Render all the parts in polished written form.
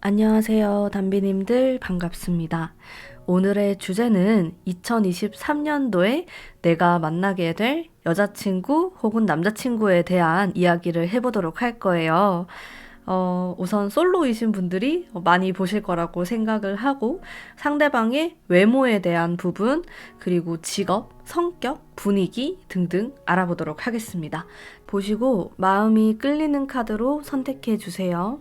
안녕하세요, 담비님들 반갑습니다. 오늘의 주제는 2023년도에 내가 만나게 될 여자친구 혹은 남자친구에 대한 이야기를 해보도록 할 거예요. 우선 솔로이신 분들이 많이 보실 거라고 생각을 하고 상대방의 외모에 대한 부분, 그리고 직업, 성격, 분위기 등등 알아보도록 하겠습니다. 보시고 마음이 끌리는 카드로 선택해 주세요.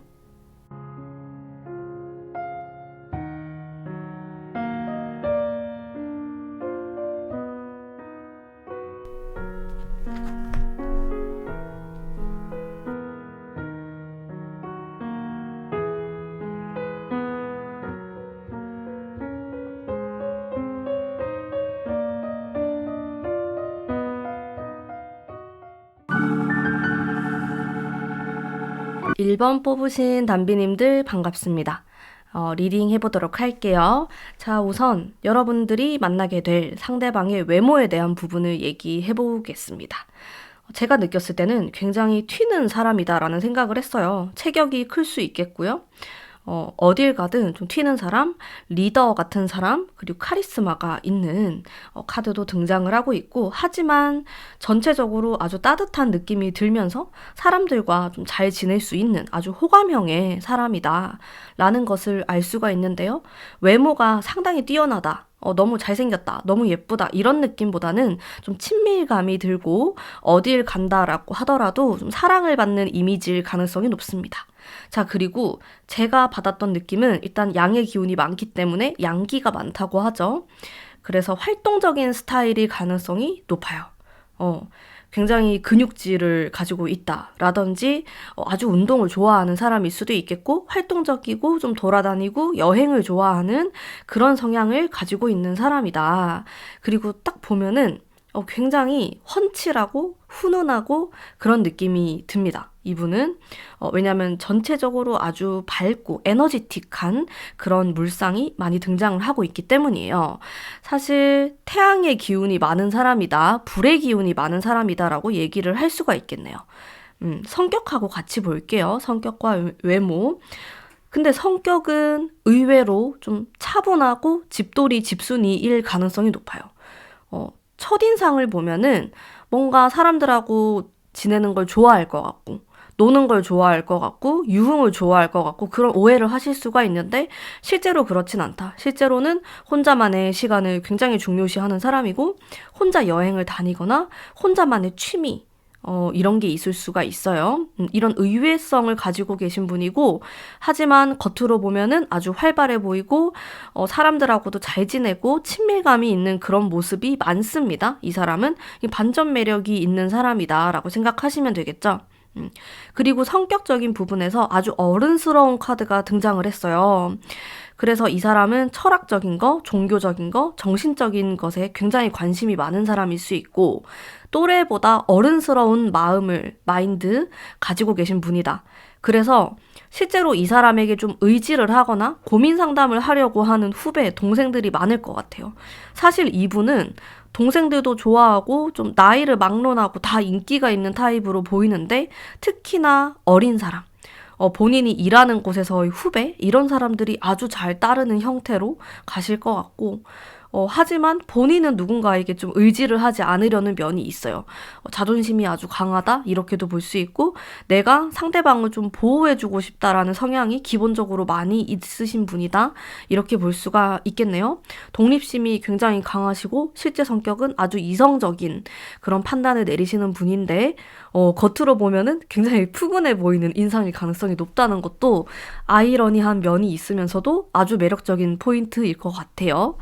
1번 뽑으신 담비님들 반갑습니다. 리딩 해보도록 할게요. 자, 우선 여러분들이 만나게 될 상대방의 외모에 대한 부분을 얘기해 보겠습니다. 제가 느꼈을 때는 굉장히 튀는 사람이다라는 생각을 했어요. 체격이 클 수 있겠고요. 어딜 가든 좀 튀는 사람, 리더 같은 사람, 그리고 카리스마가 있는 카드도 등장을 하고 있고, 하지만 전체적으로 아주 따뜻한 느낌이 들면서 사람들과 좀 잘 지낼 수 있는 아주 호감형의 사람이다 라는 것을 알 수가 있는데요. 외모가 상당히 뛰어나다, 너무 잘생겼다, 너무 예쁘다 이런 느낌보다는 좀 친밀감이 들고 어딜 간다라고 하더라도 좀 사랑을 받는 이미지일 가능성이 높습니다. 자, 그리고 제가 받았던 느낌은 일단 양의 기운이 많기 때문에 양기가 많다고 하죠. 그래서 활동적인 스타일일 가능성이 높아요. 굉장히 근육질을 가지고 있다라든지 아주 운동을 좋아하는 사람일 수도 있겠고, 활동적이고 좀 돌아다니고 여행을 좋아하는 그런 성향을 가지고 있는 사람이다. 그리고 딱 보면은 굉장히 훤칠하고 훈훈하고 그런 느낌이 듭니다. 이분은 왜냐하면 전체적으로 아주 밝고 에너지틱한 그런 물상이 많이 등장을 하고 있기 때문이에요. 사실 태양의 기운이 많은 사람이다, 불의 기운이 많은 사람이다라고 얘기를 할 수가 있겠네요. 성격하고 같이 볼게요. 성격과 외모. 근데 성격은 의외로 좀 차분하고 집돌이 집순이일 가능성이 높아요. 첫인상을 보면은 뭔가 사람들하고 지내는 걸 좋아할 것 같고, 노는 걸 좋아할 것 같고, 유흥을 좋아할 것 같고, 그런 오해를 하실 수가 있는데 실제로 그렇진 않다. 실제로는 혼자만의 시간을 굉장히 중요시하는 사람이고, 혼자 여행을 다니거나 혼자만의 취미, 이런 게 있을 수가 있어요. 이런 의외성을 가지고 계신 분이고, 하지만 겉으로 보면은 아주 활발해 보이고, 사람들하고도 잘 지내고 친밀감이 있는 그런 모습이 많습니다. 이 사람은 반전 매력이 있는 사람이다라고 생각하시면 되겠죠. 그리고 성격적인 부분에서 아주 어른스러운 카드가 등장을 했어요. 그래서 이 사람은 철학적인 거, 종교적인 거, 정신적인 것에 굉장히 관심이 많은 사람일 수 있고, 또래보다 어른스러운 마인드 가지고 계신 분이다. 그래서 실제로 이 사람에게 좀 의지를 하거나 고민 상담을 하려고 하는 후배, 동생들이 많을 것 같아요. 사실 이분은 동생들도 좋아하고 좀 나이를 막론하고 다 인기가 있는 타입으로 보이는데, 특히나 어린 사람, 본인이 일하는 곳에서의 후배, 이런 사람들이 아주 잘 따르는 형태로 가실 것 같고, 하지만 본인은 누군가에게 좀 의지를 하지 않으려는 면이 있어요. 자존심이 아주 강하다 이렇게도 볼 수 있고, 내가 상대방을 좀 보호해주고 싶다라는 성향이 기본적으로 많이 있으신 분이다 이렇게 볼 수가 있겠네요. 독립심이 굉장히 강하시고 실제 성격은 아주 이성적인 그런 판단을 내리시는 분인데, 겉으로 보면은 굉장히 푸근해 보이는 인상일 가능성이 높다는 것도 아이러니한 면이 있으면서도 아주 매력적인 포인트일 것 같아요.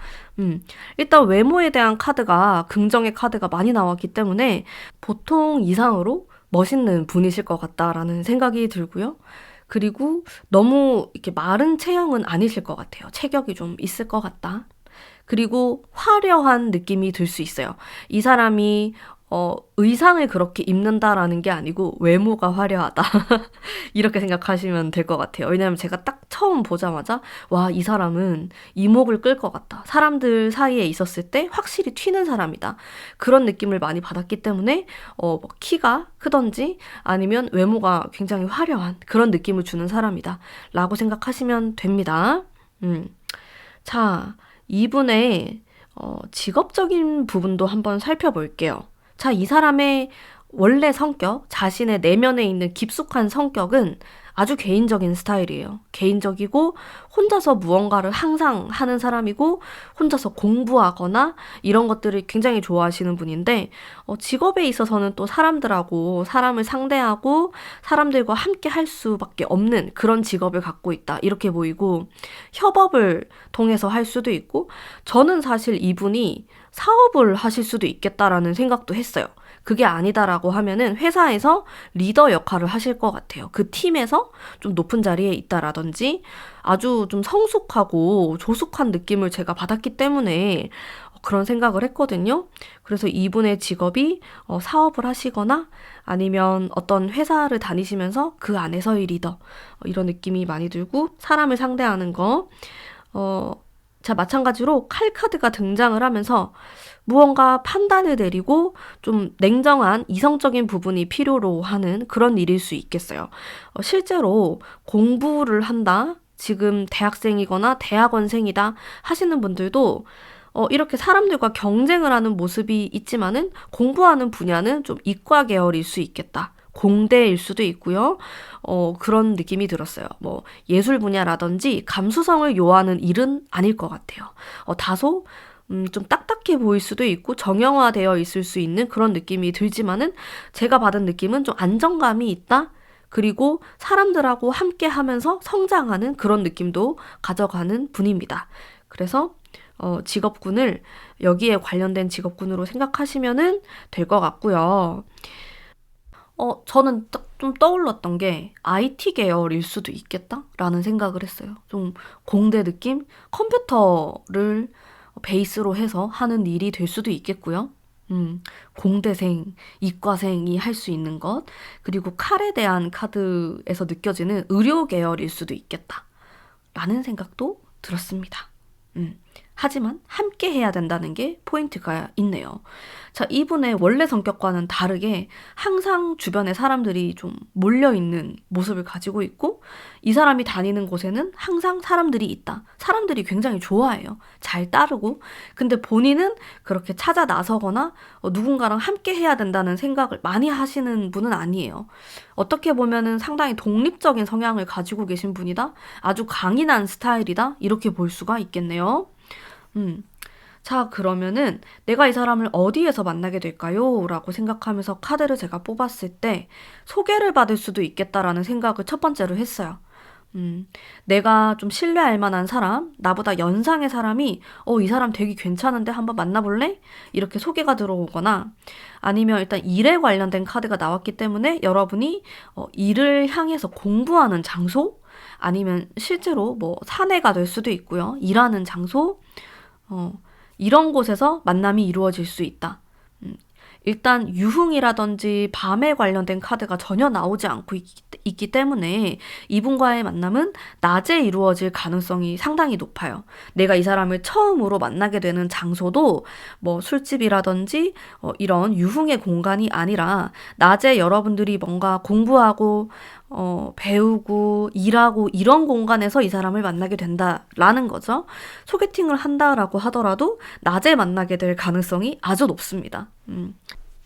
일단 외모에 대한 카드가, 긍정의 카드가 많이 나왔기 때문에 보통 이상으로 멋있는 분이실 것 같다라는 생각이 들고요. 그리고 너무 이렇게 마른 체형은 아니실 것 같아요. 체격이 좀 있을 것 같다. 그리고 화려한 느낌이 들 수 있어요. 이 사람이 의상을 그렇게 입는다라는 게 아니고 외모가 화려하다. 이렇게 생각하시면 될 것 같아요. 왜냐면 제가 딱 처음 보자마자 와, 이 사람은 이목을 끌 것 같다. 사람들 사이에 있었을 때 확실히 튀는 사람이다. 그런 느낌을 많이 받았기 때문에 뭐 키가 크던지 아니면 외모가 굉장히 화려한 그런 느낌을 주는 사람이다. 라고 생각하시면 됩니다. 자, 이분의 직업적인 부분도 한번 살펴볼게요. 자, 이 사람의 원래 성격, 자신의 내면에 있는 깊숙한 성격은 아주 개인적인 스타일이에요. 개인적이고 혼자서 무언가를 항상 하는 사람이고 혼자서 공부하거나 이런 것들을 굉장히 좋아하시는 분인데 직업에 있어서는 또 사람들하고 사람을 상대하고 사람들과 함께 할 수밖에 없는 그런 직업을 갖고 있다. 이렇게 보이고 협업을 통해서 할 수도 있고 저는 사실 이분이 사업을 하실 수도 있겠다라는 생각도 했어요. 그게 아니다라고 하면은 회사에서 리더 역할을 하실 것 같아요. 그 팀에서 좀 높은 자리에 있다라든지 아주 좀 성숙하고 조숙한 느낌을 제가 받았기 때문에 그런 생각을 했거든요. 그래서 이분의 직업이 사업을 하시거나 아니면 어떤 회사를 다니시면서 그 안에서의 리더 이런 느낌이 많이 들고 사람을 상대하는 거 자, 마찬가지로 칼 카드가 등장을 하면서 무언가 판단을 내리고 좀 냉정한 이성적인 부분이 필요로 하는 그런 일일 수 있겠어요. 실제로 공부를 한다, 지금 대학생이거나 대학원생이다 하시는 분들도 이렇게 사람들과 경쟁을 하는 모습이 있지만은 공부하는 분야는 좀 이과 계열일 수 있겠다. 공대일 수도 있고요. 그런 느낌이 들었어요. 뭐 예술 분야라든지 감수성을 요하는 일은 아닐 것 같아요. 다소 좀 딱딱해 보일 수도 있고 정형화되어 있을 수 있는 그런 느낌이 들지만은 제가 받은 느낌은 좀 안정감이 있다. 그리고 사람들하고 함께 하면서 성장하는 그런 느낌도 가져가는 분입니다. 그래서 직업군을 여기에 관련된 직업군으로 생각하시면은 될 것 같고요. 저는 딱 좀 떠올랐던 게 IT 계열일 수도 있겠다라는 생각을 했어요. 좀 공대 느낌? 컴퓨터를 베이스로 해서 하는 일이 될 수도 있겠고요. 공대생, 이과생이 할 수 있는 것, 그리고 칼에 대한 카드에서 느껴지는 의료 계열일 수도 있겠다. 라는 생각도 들었습니다. 하지만 함께 해야 된다는 게 포인트가 있네요. 자, 이분의 원래 성격과는 다르게 항상 주변에 사람들이 좀 몰려있는 모습을 가지고 있고 이 사람이 다니는 곳에는 항상 사람들이 있다. 사람들이 굉장히 좋아해요. 잘 따르고. 근데 본인은 그렇게 찾아 나서거나 누군가랑 함께 해야 된다는 생각을 많이 하시는 분은 아니에요. 어떻게 보면은 상당히 독립적인 성향을 가지고 계신 분이다. 아주 강인한 스타일이다. 이렇게 볼 수가 있겠네요. 자, 그러면은 내가 이 사람을 어디에서 만나게 될까요? 라고 생각하면서 카드를 제가 뽑았을 때 소개를 받을 수도 있겠다라는 생각을 첫 번째로 했어요. 내가 좀 신뢰할 만한 사람, 나보다 연상의 사람이 이 사람 되게 괜찮은데 한번 만나볼래? 이렇게 소개가 들어오거나 아니면 일단 일에 관련된 카드가 나왔기 때문에 여러분이 일을 향해서 공부하는 장소? 아니면 실제로 뭐 사내가 될 수도 있고요. 일하는 장소? 이런 곳에서 만남이 이루어질 수 있다. 일단 유흥이라든지 밤에 관련된 카드가 전혀 나오지 않고 있기 때문에 이분과의 만남은 낮에 이루어질 가능성이 상당히 높아요. 내가 이 사람을 처음으로 만나게 되는 장소도 뭐 술집이라든지 이런 유흥의 공간이 아니라 낮에 여러분들이 뭔가 공부하고 배우고 일하고 이런 공간에서 이 사람을 만나게 된다라는 거죠. 소개팅을 한다라고 하더라도 낮에 만나게 될 가능성이 아주 높습니다.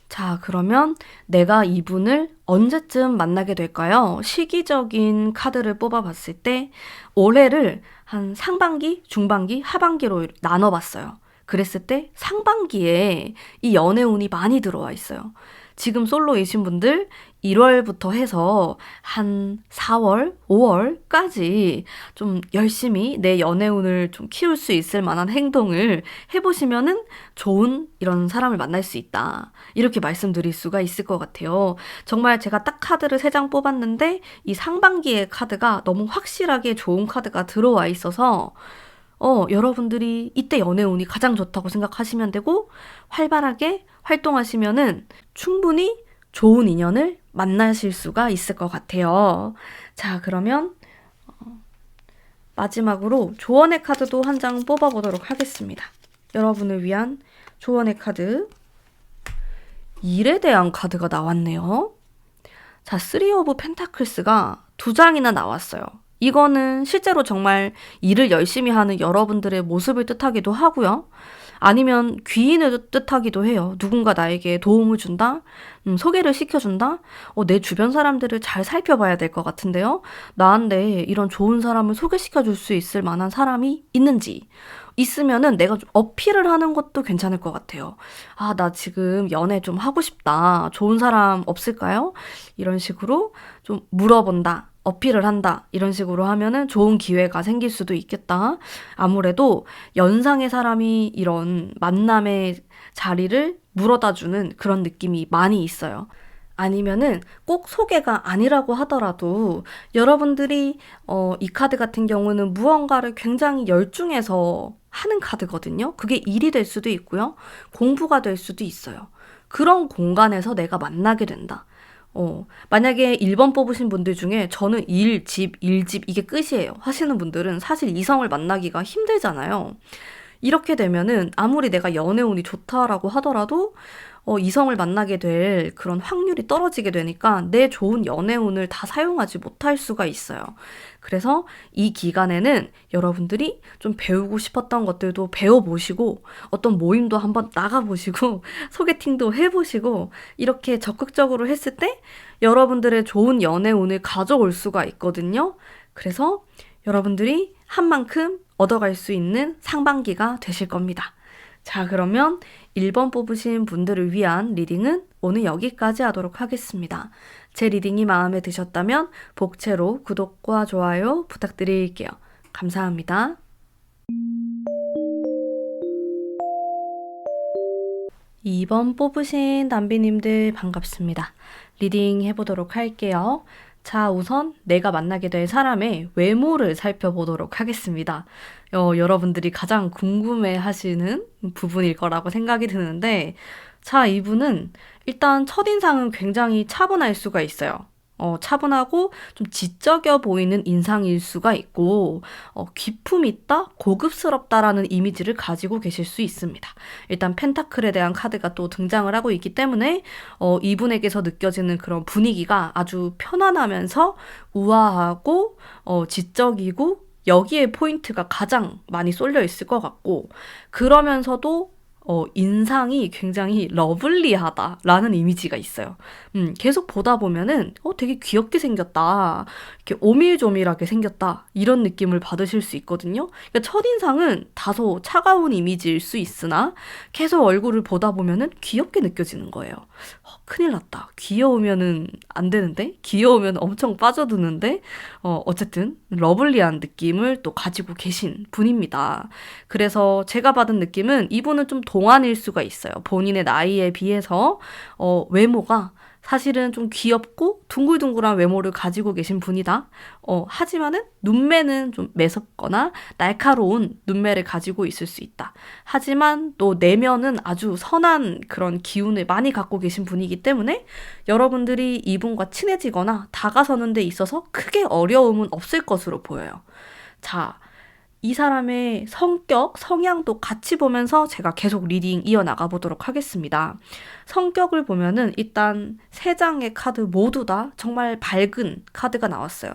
자, 그러면 내가 이분을 언제쯤 만나게 될까요? 시기적인 카드를 뽑아봤을 때 올해를 한 상반기, 중반기, 하반기로 나눠봤어요. 그랬을 때 상반기에 이 연애운이 많이 들어와 있어요. 지금 솔로이신 분들 1월부터 해서 한 4월, 5월까지 좀 열심히 내 연애운을 좀 키울 수 있을 만한 행동을 해보시면은 좋은 이런 사람을 만날 수 있다. 이렇게 말씀드릴 수가 있을 것 같아요. 정말 제가 딱 카드를 3장 뽑았는데 이 상반기의 카드가 너무 확실하게 좋은 카드가 들어와 있어서 여러분들이 이때 연애 운이 가장 좋다고 생각하시면 되고, 활발하게 활동하시면은 충분히 좋은 인연을 만나실 수가 있을 것 같아요. 자, 그러면 마지막으로 조언의 카드도 한 장 뽑아보도록 하겠습니다. 여러분을 위한 조언의 카드, 일에 대한 카드가 나왔네요. 자, 3 오브 펜타클스가 2장이나 나왔어요. 이거는 실제로 정말 일을 열심히 하는 여러분들의 모습을 뜻하기도 하고요. 아니면 귀인을 뜻하기도 해요. 누군가 나에게 도움을 준다? 소개를 시켜준다? 내 주변 사람들을 잘 살펴봐야 될 것 같은데요. 나한테 이런 좋은 사람을 소개시켜줄 수 있을 만한 사람이 있는지. 있으면은 내가 좀 어필을 하는 것도 괜찮을 것 같아요. 아, 나 지금 연애 좀 하고 싶다. 좋은 사람 없을까요? 이런 식으로 좀 물어본다. 어필을 한다. 이런 식으로 하면은 좋은 기회가 생길 수도 있겠다. 아무래도 연상의 사람이 이런 만남의 자리를 물어다 주는 그런 느낌이 많이 있어요. 아니면은 꼭 소개가 아니라고 하더라도 여러분들이 이 카드 같은 경우는 무언가를 굉장히 열중해서 하는 카드거든요. 그게 일이 될 수도 있고요. 공부가 될 수도 있어요. 그런 공간에서 내가 만나게 된다. 만약에 1번 뽑으신 분들 중에 저는 일, 집, 이게 끝이에요 하시는 분들은 사실 이성을 만나기가 힘들잖아요. 이렇게 되면은 아무리 내가 연애운이 좋다라고 하더라도 이성을 만나게 될 그런 확률이 떨어지게 되니까 내 좋은 연애운을 다 사용하지 못할 수가 있어요. 그래서 이 기간에는 여러분들이 좀 배우고 싶었던 것들도 배워보시고 어떤 모임도 한번 나가보시고 소개팅도 해보시고 이렇게 적극적으로 했을 때 여러분들의 좋은 연애운을 가져올 수가 있거든요. 그래서 여러분들이 한 만큼 얻어갈 수 있는 상반기가 되실 겁니다. 자, 그러면 1번 뽑으신 분들을 위한 리딩은 오늘 여기까지 하도록 하겠습니다. 제 리딩이 마음에 드셨다면 복채로 구독과 좋아요 부탁드릴게요. 감사합니다. 2번 뽑으신 담비님들 반갑습니다. 리딩 해보도록 할게요. 자, 우선 내가 만나게 될 사람의 외모를 살펴보도록 하겠습니다. 여러분들이 가장 궁금해 하시는 부분일 거라고 생각이 드는데, 자, 이분은 일단 첫인상은 굉장히 차분할 수가 있어요. 차분하고 좀 지적여 보이는 인상일 수가 있고, 기품 있다, 고급스럽다라는 이미지를 가지고 계실 수 있습니다. 일단 펜타클에 대한 카드가 또 등장을 하고 있기 때문에 이분에게서 느껴지는 그런 분위기가 아주 편안하면서 우아하고 지적이고 여기에 포인트가 가장 많이 쏠려 있을 것 같고, 그러면서도 인상이 굉장히 러블리하다라는 이미지가 있어요. 계속 보다 보면은 되게 귀엽게 생겼다. 이렇게 오밀조밀하게 생겼다. 이런 느낌을 받으실 수 있거든요. 그러니까 첫인상은 다소 차가운 이미지일 수 있으나 계속 얼굴을 보다 보면은 귀엽게 느껴지는 거예요. 큰일 났다. 귀여우면은 안 되는데? 귀여우면 엄청 빠져드는데? 어쨌든 러블리한 느낌을 또 가지고 계신 분입니다. 그래서 제가 받은 느낌은 이분은 좀 동안일 수가 있어요. 본인의 나이에 비해서 외모가 사실은 좀 귀엽고 둥글둥글한 외모를 가지고 계신 분이다. 하지만은 눈매는 좀 매섭거나 날카로운 눈매를 가지고 있을 수 있다. 하지만 또 내면은 아주 선한 그런 기운을 많이 갖고 계신 분이기 때문에 여러분들이 이분과 친해지거나 다가서는 데 있어서 크게 어려움은 없을 것으로 보여요. 자, 이 사람의 성격, 성향도 같이 보면서 제가 계속 리딩 이어나가 보도록 하겠습니다. 성격을 보면은 일단 3장의 카드 모두 다 정말 밝은 카드가 나왔어요.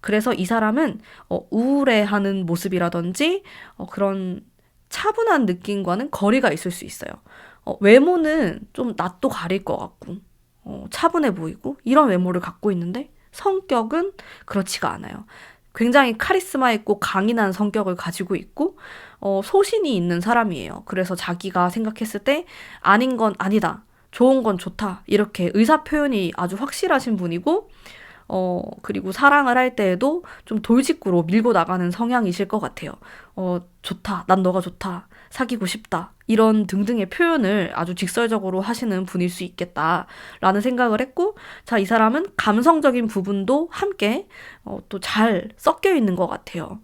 그래서 이 사람은 우울해하는 모습이라든지 그런 차분한 느낌과는 거리가 있을 수 있어요. 외모는 좀 낯도 가릴 것 같고 차분해 보이고 이런 외모를 갖고 있는데 성격은 그렇지가 않아요. 굉장히 카리스마 있고 강인한 성격을 가지고 있고 소신이 있는 사람이에요. 그래서 자기가 생각했을 때 아닌 건 아니다, 좋은 건 좋다 이렇게 의사 표현이 아주 확실하신 분이고 그리고 사랑을 할 때에도 좀 돌직구로 밀고 나가는 성향이실 것 같아요. 좋다, 난 너가 좋다, 사귀고 싶다 이런 등등의 표현을 아주 직설적으로 하시는 분일 수 있겠다라는 생각을 했고, 자, 이 사람은 감성적인 부분도 함께 또 잘 섞여 있는 것 같아요.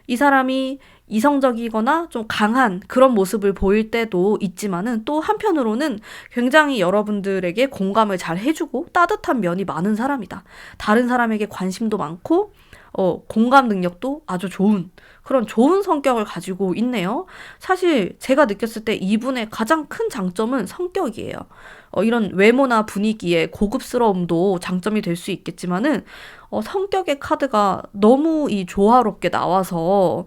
이 사람이 이성적이거나 좀 강한 그런 모습을 보일 때도 있지만은 또 한편으로는 굉장히 여러분들에게 공감을 잘 해주고 따뜻한 면이 많은 사람이다. 다른 사람에게 관심도 많고 공감 능력도 아주 좋은 그런 좋은 성격을 가지고 있네요. 사실 제가 느꼈을 때 이분의 가장 큰 장점은 성격이에요. 이런 외모나 분위기의 고급스러움도 장점이 될 수 있겠지만은 성격의 카드가 너무 이 조화롭게 나와서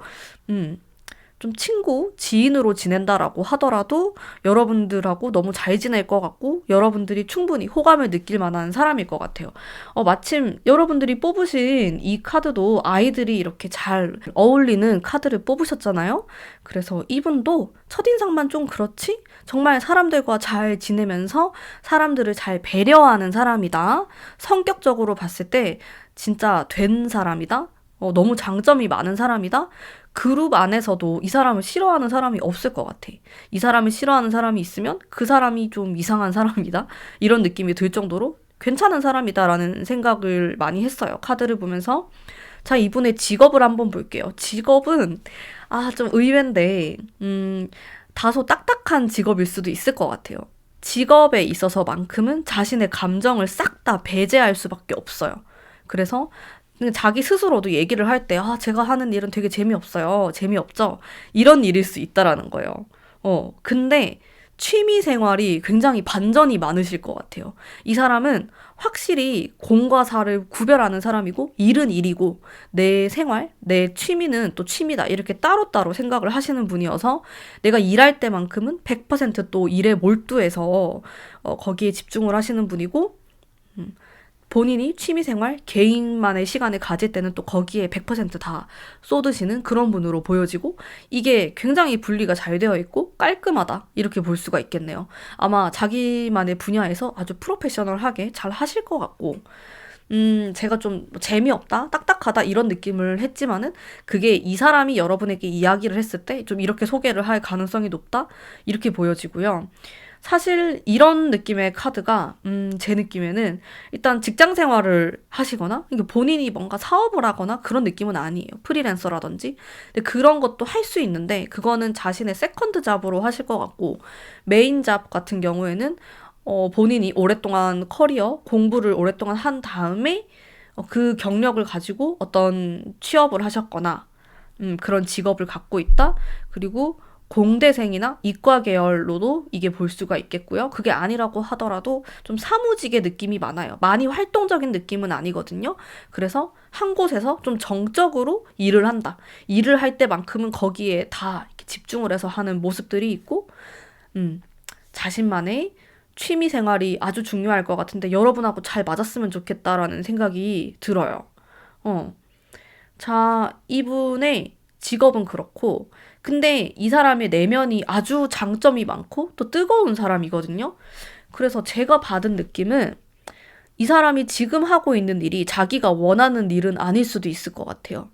좀 친구, 지인으로 지낸다라고 하더라도 여러분들하고 너무 잘 지낼 것 같고 여러분들이 충분히 호감을 느낄 만한 사람일 것 같아요. 마침 여러분들이 뽑으신 이 카드도 아이들이 이렇게 잘 어울리는 카드를 뽑으셨잖아요. 그래서 이분도 첫인상만 좀 그렇지? 정말 사람들과 잘 지내면서 사람들을 잘 배려하는 사람이다. 성격적으로 봤을 때 진짜 된 사람이다. 너무 장점이 많은 사람이다. 그룹 안에서도 이 사람을 싫어하는 사람이 없을 것 같아. 이 사람을 싫어하는 사람이 있으면 그 사람이 좀 이상한 사람이다. 이런 느낌이 들 정도로 괜찮은 사람이다라는 생각을 많이 했어요. 카드를 보면서. 자, 이분의 직업을 한번 볼게요. 직업은 좀 의외인데 다소 딱딱한 직업일 수도 있을 것 같아요. 직업에 있어서만큼은 자신의 감정을 싹 다 배제할 수밖에 없어요. 그래서 자기 스스로도 얘기를 할 때, 제가 하는 일은 되게 재미없어요. 재미없죠? 이런 일일 수 있다라는 거예요. 근데 취미 생활이 굉장히 반전이 많으실 것 같아요. 이 사람은 확실히 공과 사를 구별하는 사람이고, 일은 일이고, 내 생활, 내 취미는 또 취미다. 이렇게 따로따로 생각을 하시는 분이어서 내가 일할 때만큼은 100%또 일에 몰두해서 거기에 집중을 하시는 분이고, 본인이 취미생활, 개인만의 시간을 가질 때는 또 거기에 100%다 쏟으시는 그런 분으로 보여지고 이게 굉장히 분리가 잘 되어 있고 깔끔하다 이렇게 볼 수가 있겠네요. 아마 자기만의 분야에서 아주 프로페셔널하게 잘 하실 것 같고 제가 좀 재미없다, 딱딱하다 이런 느낌을 했지만은 그게 이 사람이 여러분에게 이야기를 했을 때 좀 이렇게 소개를 할 가능성이 높다 이렇게 보여지고요. 사실 이런 느낌의 카드가 제 느낌에는 일단 직장 생활을 하시거나 본인이 뭔가 사업을 하거나 그런 느낌은 아니에요. 프리랜서라든지. 근데 그런 것도 할 수 있는데 그거는 자신의 세컨드 잡으로 하실 것 같고 메인 잡 같은 경우에는 본인이 오랫동안 커리어, 공부를 오랫동안 한 다음에 그 경력을 가지고 어떤 취업을 하셨거나 그런 직업을 갖고 있다. 그리고 공대생이나 이과 계열로도 이게 볼 수가 있겠고요. 그게 아니라고 하더라도 좀 사무직의 느낌이 많아요. 많이 활동적인 느낌은 아니거든요. 그래서 한 곳에서 좀 정적으로 일을 한다. 일을 할 때만큼은 거기에 다 이렇게 집중을 해서 하는 모습들이 있고 자신만의 취미 생활이 아주 중요할 것 같은데 여러분하고 잘 맞았으면 좋겠다라는 생각이 들어요. 자, 이분의 직업은 그렇고 근데 이 사람의 내면이 아주 장점이 많고 또 뜨거운 사람이거든요. 그래서 제가 받은 느낌은 이 사람이 지금 하고 있는 일이 자기가 원하는 일은 아닐 수도 있을 것 같아요.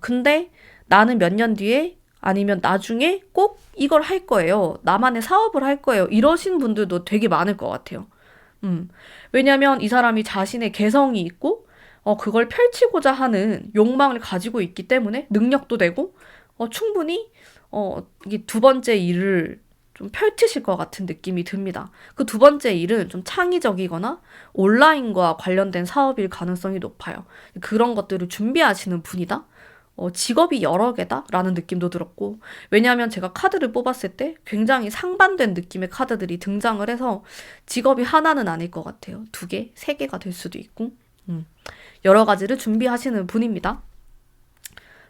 근데 나는 몇 년 뒤에 아니면 나중에 꼭 이걸 할 거예요. 나만의 사업을 할 거예요. 이러신 분들도 되게 많을 것 같아요. 왜냐면 이 사람이 자신의 개성이 있고 그걸 펼치고자 하는 욕망을 가지고 있기 때문에 능력도 되고 충분히 이게 두 번째 일을 좀 펼치실 것 같은 느낌이 듭니다. 그 두 번째 일은 좀 창의적이거나 온라인과 관련된 사업일 가능성이 높아요. 그런 것들을 준비하시는 분이다. 직업이 여러 개다라는 느낌도 들었고 왜냐하면 제가 카드를 뽑았을 때 굉장히 상반된 느낌의 카드들이 등장을 해서 직업이 하나는 아닐 것 같아요. 2개, 3개가 될 수도 있고 여러 가지를 준비하시는 분입니다.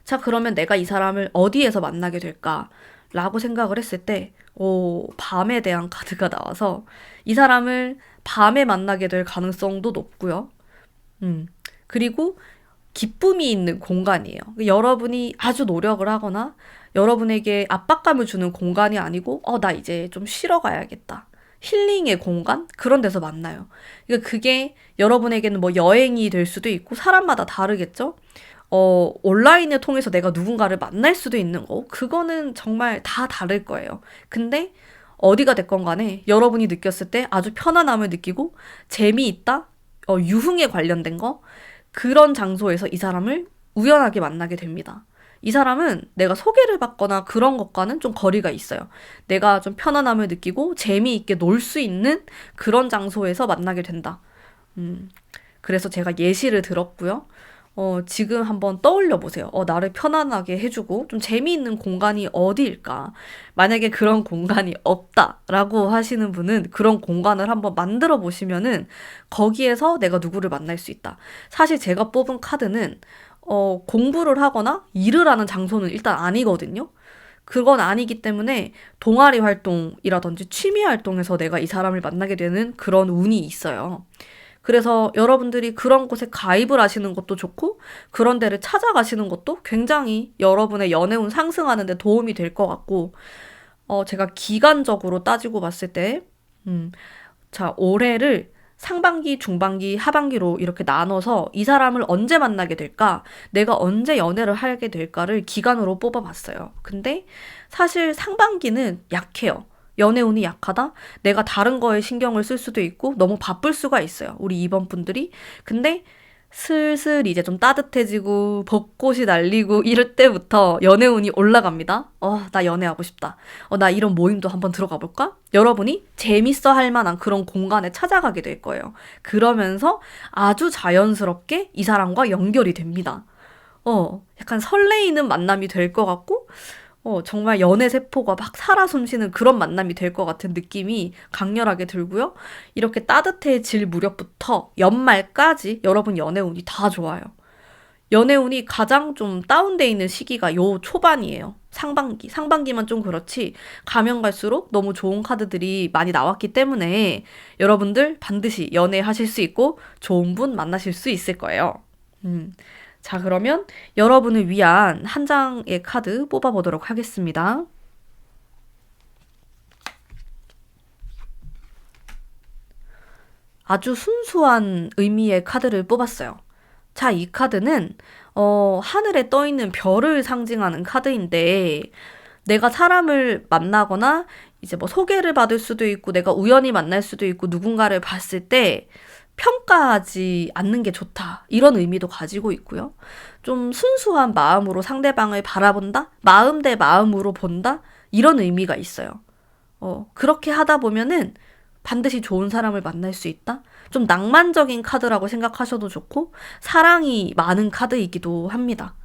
자, 그러면 내가 이 사람을 어디에서 만나게 될까? 라고 생각을 했을 때, 밤에 대한 카드가 나와서 이 사람을 밤에 만나게 될 가능성도 높고요. 그리고 기쁨이 있는 공간이에요. 여러분이 아주 노력을 하거나 여러분에게 압박감을 주는 공간이 아니고, 나 이제 좀 쉬러 가야겠다. 힐링의 공간? 그런 데서 만나요. 그러니까 그게 여러분에게는 뭐 여행이 될 수도 있고 사람마다 다르겠죠? 온라인을 통해서 내가 누군가를 만날 수도 있는 거. 그거는 정말 다 다를 거예요. 근데 어디가 됐건 간에 여러분이 느꼈을 때 아주 편안함을 느끼고 재미있다? 유흥에 관련된 거? 그런 장소에서 이 사람을 우연하게 만나게 됩니다. 이 사람은 내가 소개를 받거나 그런 것과는 좀 거리가 있어요. 내가 좀 편안함을 느끼고 재미있게 놀 수 있는 그런 장소에서 만나게 된다. 그래서 제가 예시를 들었고요. 지금 한번 떠올려 보세요. 나를 편안하게 해주고 좀 재미있는 공간이 어디일까? 만약에 그런 공간이 없다라고 하시는 분은 그런 공간을 한번 만들어 보시면은 거기에서 내가 누구를 만날 수 있다. 사실 제가 뽑은 카드는 공부를 하거나 일을 하는 장소는 일단 아니거든요. 그건 아니기 때문에 동아리 활동이라든지 취미 활동에서 내가 이 사람을 만나게 되는 그런 운이 있어요. 그래서 여러분들이 그런 곳에 가입을 하시는 것도 좋고 그런 데를 찾아가시는 것도 굉장히 여러분의 연애운 상승하는 데 도움이 될 것 같고 제가 기간적으로 따지고 봤을 때 자, 올해를 상반기, 중반기, 하반기로 이렇게 나눠서 이 사람을 언제 만나게 될까? 내가 언제 연애를 하게 될까를 기간으로 뽑아봤어요. 근데 사실 상반기는 약해요. 연애운이 약하다? 내가 다른 거에 신경을 쓸 수도 있고 너무 바쁠 수가 있어요. 우리 2번 분들이. 근데 슬슬 이제 좀 따뜻해지고 벚꽃이 날리고 이럴 때부터 연애운이 올라갑니다. 나 연애하고 싶다. 나 이런 모임도 한번 들어가 볼까? 여러분이 재밌어 할 만한 그런 공간에 찾아가게 될 거예요. 그러면서 아주 자연스럽게 이 사람과 연결이 됩니다. 약간 설레이는 만남이 될 것 같고 정말 연애 세포가 막 살아 숨쉬는 그런 만남이 될 것 같은 느낌이 강렬하게 들고요. 이렇게 따뜻해질 무렵부터 연말까지 여러분 연애운이 다 좋아요. 연애운이 가장 좀 다운돼 있는 시기가 요 초반이에요. 상반기만 좀 그렇지 가면 갈수록 너무 좋은 카드들이 많이 나왔기 때문에 여러분들 반드시 연애하실 수 있고 좋은 분 만나실 수 있을 거예요. 자, 그러면 여러분을 위한 한 장의 카드 뽑아보도록 하겠습니다. 아주 순수한 의미의 카드를 뽑았어요. 자, 이 카드는 하늘에 떠있는 별을 상징하는 카드인데 내가 사람을 만나거나 이제 뭐 소개를 받을 수도 있고 내가 우연히 만날 수도 있고 누군가를 봤을 때 평가하지 않는 게 좋다. 이런 의미도 가지고 있고요. 좀 순수한 마음으로 상대방을 바라본다? 마음 대 마음으로 본다? 이런 의미가 있어요. 그렇게 하다 보면은 반드시 좋은 사람을 만날 수 있다? 좀 낭만적인 카드라고 생각하셔도 좋고, 사랑이 많은 카드이기도 합니다.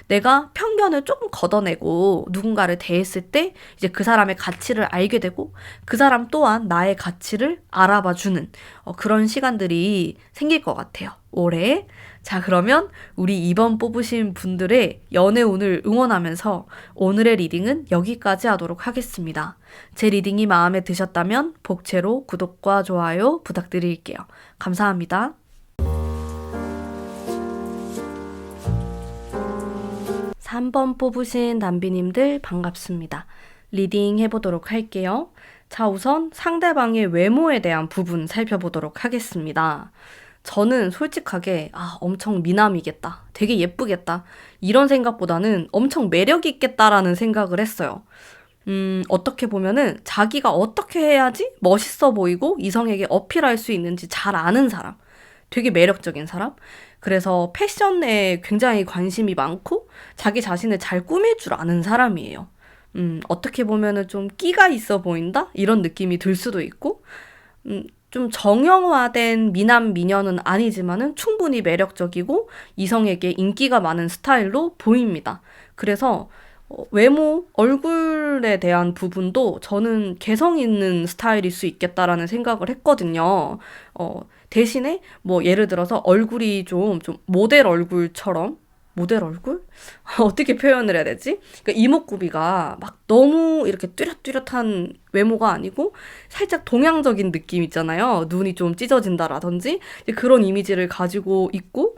내가 편견을 조금 걷어내고 누군가를 대했을 때 이제 그 사람의 가치를 알게 되고 그 사람 또한 나의 가치를 알아봐 주는 그런 시간들이 생길 것 같아요. 올해. 자, 그러면 우리 2번 뽑으신 분들의 연애운을 응원하면서 오늘의 리딩은 여기까지 하도록 하겠습니다. 제 리딩이 마음에 드셨다면 복채로 구독과 좋아요 부탁드릴게요. 감사합니다. 3번 뽑으신 남비님들 반갑습니다. 리딩 해보도록 할게요. 자, 우선 상대방의 외모에 대한 부분 살펴보도록 하겠습니다. 저는 솔직하게 엄청 미남이겠다. 되게 예쁘겠다. 이런 생각보다는 엄청 매력 있겠다라는 생각을 했어요. 어떻게 보면은 자기가 어떻게 해야지 멋있어 보이고 이성에게 어필할 수 있는지 잘 아는 사람. 되게 매력적인 사람? 그래서 패션에 굉장히 관심이 많고 자기 자신을 잘 꾸밀 줄 아는 사람이에요. 어떻게 보면은 좀 끼가 있어 보인다? 이런 느낌이 들 수도 있고, 좀 정형화된 미남 미녀는 아니지만은 충분히 매력적이고 이성에게 인기가 많은 스타일로 보입니다. 그래서 외모, 얼굴에 대한 부분도 저는 개성 있는 스타일일 수 있겠다라는 생각을 했거든요. 대신에 뭐 예를 들어서 얼굴이 좀 모델 얼굴처럼 모델 얼굴? 어떻게 표현을 해야 되지? 그러니까 이목구비가 막 너무 이렇게 뚜렷뚜렷한 외모가 아니고 살짝 동양적인 느낌 있잖아요. 눈이 좀 찢어진다라든지 그런 이미지를 가지고 있고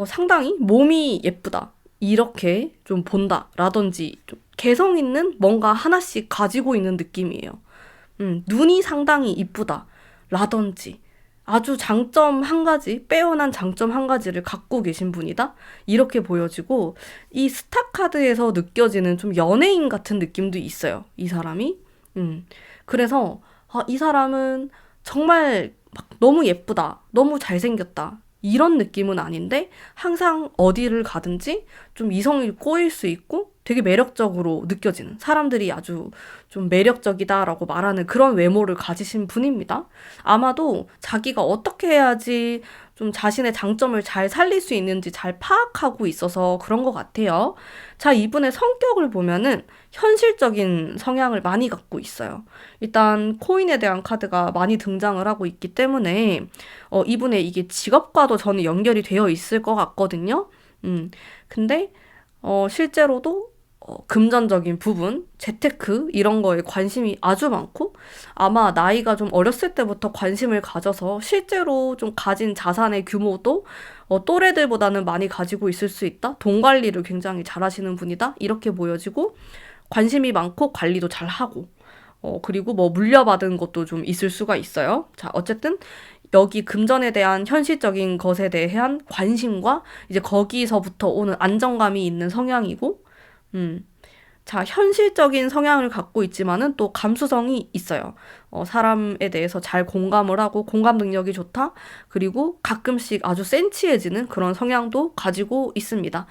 상당히 몸이 예쁘다. 이렇게 좀 본다라든지 좀 개성 있는 뭔가 하나씩 가지고 있는 느낌이에요. 눈이 상당히 이쁘다라든지 아주 장점 한 가지, 빼어난 장점 한 가지를 갖고 계신 분이다? 이렇게 보여지고 이 스타카드에서 느껴지는 좀 연예인 같은 느낌도 있어요. 이 사람이. 그래서 이 사람은 정말 막 너무 예쁘다. 너무 잘생겼다. 이런 느낌은 아닌데 항상 어디를 가든지 좀 이성이 꼬일 수 있고 되게 매력적으로 느껴지는, 사람들이 아주 좀 매력적이다라고 말하는 그런 외모를 가지신 분입니다. 아마도 자기가 어떻게 해야지 좀 자신의 장점을 잘 살릴 수 있는지 잘 파악하고 있어서 그런 것 같아요. 자, 이분의 성격을 보면은 현실적인 성향을 많이 갖고 있어요. 일단 코인에 대한 카드가 많이 등장을 하고 있기 때문에 이분의 이게 직업과도 저는 연결이 되어 있을 것 같거든요. 근데 실제로도 금전적인 부분, 재테크 이런 거에 관심이 아주 많고, 아마 나이가 좀 어렸을 때부터 관심을 가져서 실제로 좀 가진 자산의 규모도 또래들보다는 많이 가지고 있을 수 있다. 돈 관리를 굉장히 잘하시는 분이다. 이렇게 보여지고, 관심이 많고 관리도 잘하고, 그리고 뭐 물려받은 것도 좀 있을 수가 있어요. 자, 어쨌든 여기 금전에 대한 현실적인 것에 대한 관심과 이제 거기서부터 오는 안정감이 있는 성향이고, 음, 자, 현실적인 성향을 갖고 있지만은 또 감수성이 있어요. 사람에 대해서 잘 공감을 하고 공감 능력이 좋다. 그리고 가끔씩 아주 센치해지는 그런 성향도 가지고 있습니다.